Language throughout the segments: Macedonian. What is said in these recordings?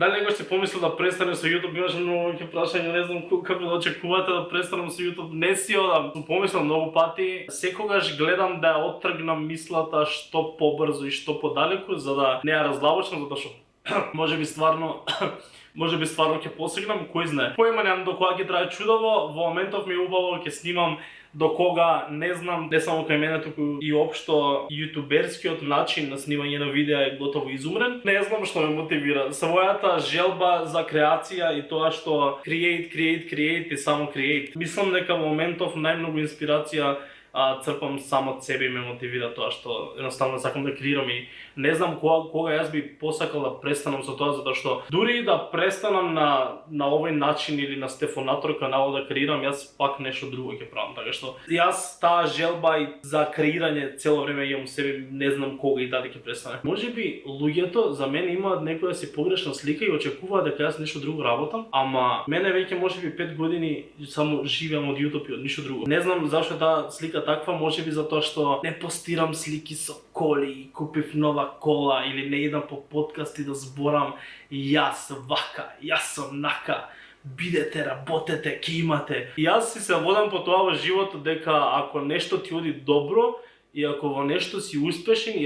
Дали некој си помислил да престане со YouTube, имаше многу ќе прашања, не знам како да очекувате да престанам со YouTube. Не си одам, сум помислил многу пати. Секогаш гледам да ја оттргнам мислата што побрзо и што подалеку, за да не ја разлабочам, затоа што можеби стварно ќе посегнам, кој знае. Поима немам до кога ќе трае чудово, во моментов ми е убаво ќе снимам до кога не знам, не само кај мене, туку и општо јутуберскиот начин на снимање на видеа е готово изумрен. Не знам што ме мотивира. Својата желба за креација и тоа што create и само create. Мислам дека во моментов најмногу инспирација црпам само од себе и ме мотивира тоа што едноставно сакам да креирам и не знам кога јас би посакал да престанам со тоа, затоа што дури да престанам на овој начин или на Стефонатор канал да креирам, јас пак нешто друго ќе правам, така што јас таа желба и за креирање цело време имам себе, не знам кога и дали ќе престане. Можеби луѓето за мене имаат некоја си погрешна слика и очекуваат дека јас нешто друго работам, ама мене веќе можеби 5 години само живеам од YouTube и од ништо друго. Не знам зашто таа слика таква, можеби затоа што не постирам слики со коли, купив нова кола или не идам по подкасти да зборам јас вака, јас сум нака, бидете, работете, ке имате. Јас си се водам по тоа во животот дека ако нешто ти оди добро и ако во нешто си успешен и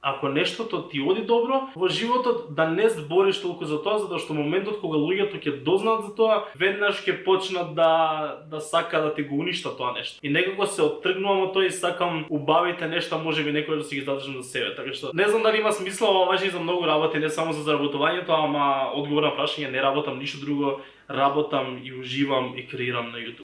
ако нештото ти оди добро во животот, да не збориш толку за тоа, затоа што моментот кога луѓето ќе дознаат за тоа, веднаш ќе почнат да сака да ти го уништат тоа нешто. И некако се оттргнувам од тоа и сакам убавите нешта, можеби некој да си ги задржам за себе. Така што не знам дали има смисла, ова важи за многу работи, не само за заработувањето, ама одговор на прашање, не работам ништо друго, работам и уживам и креирам на YouTube.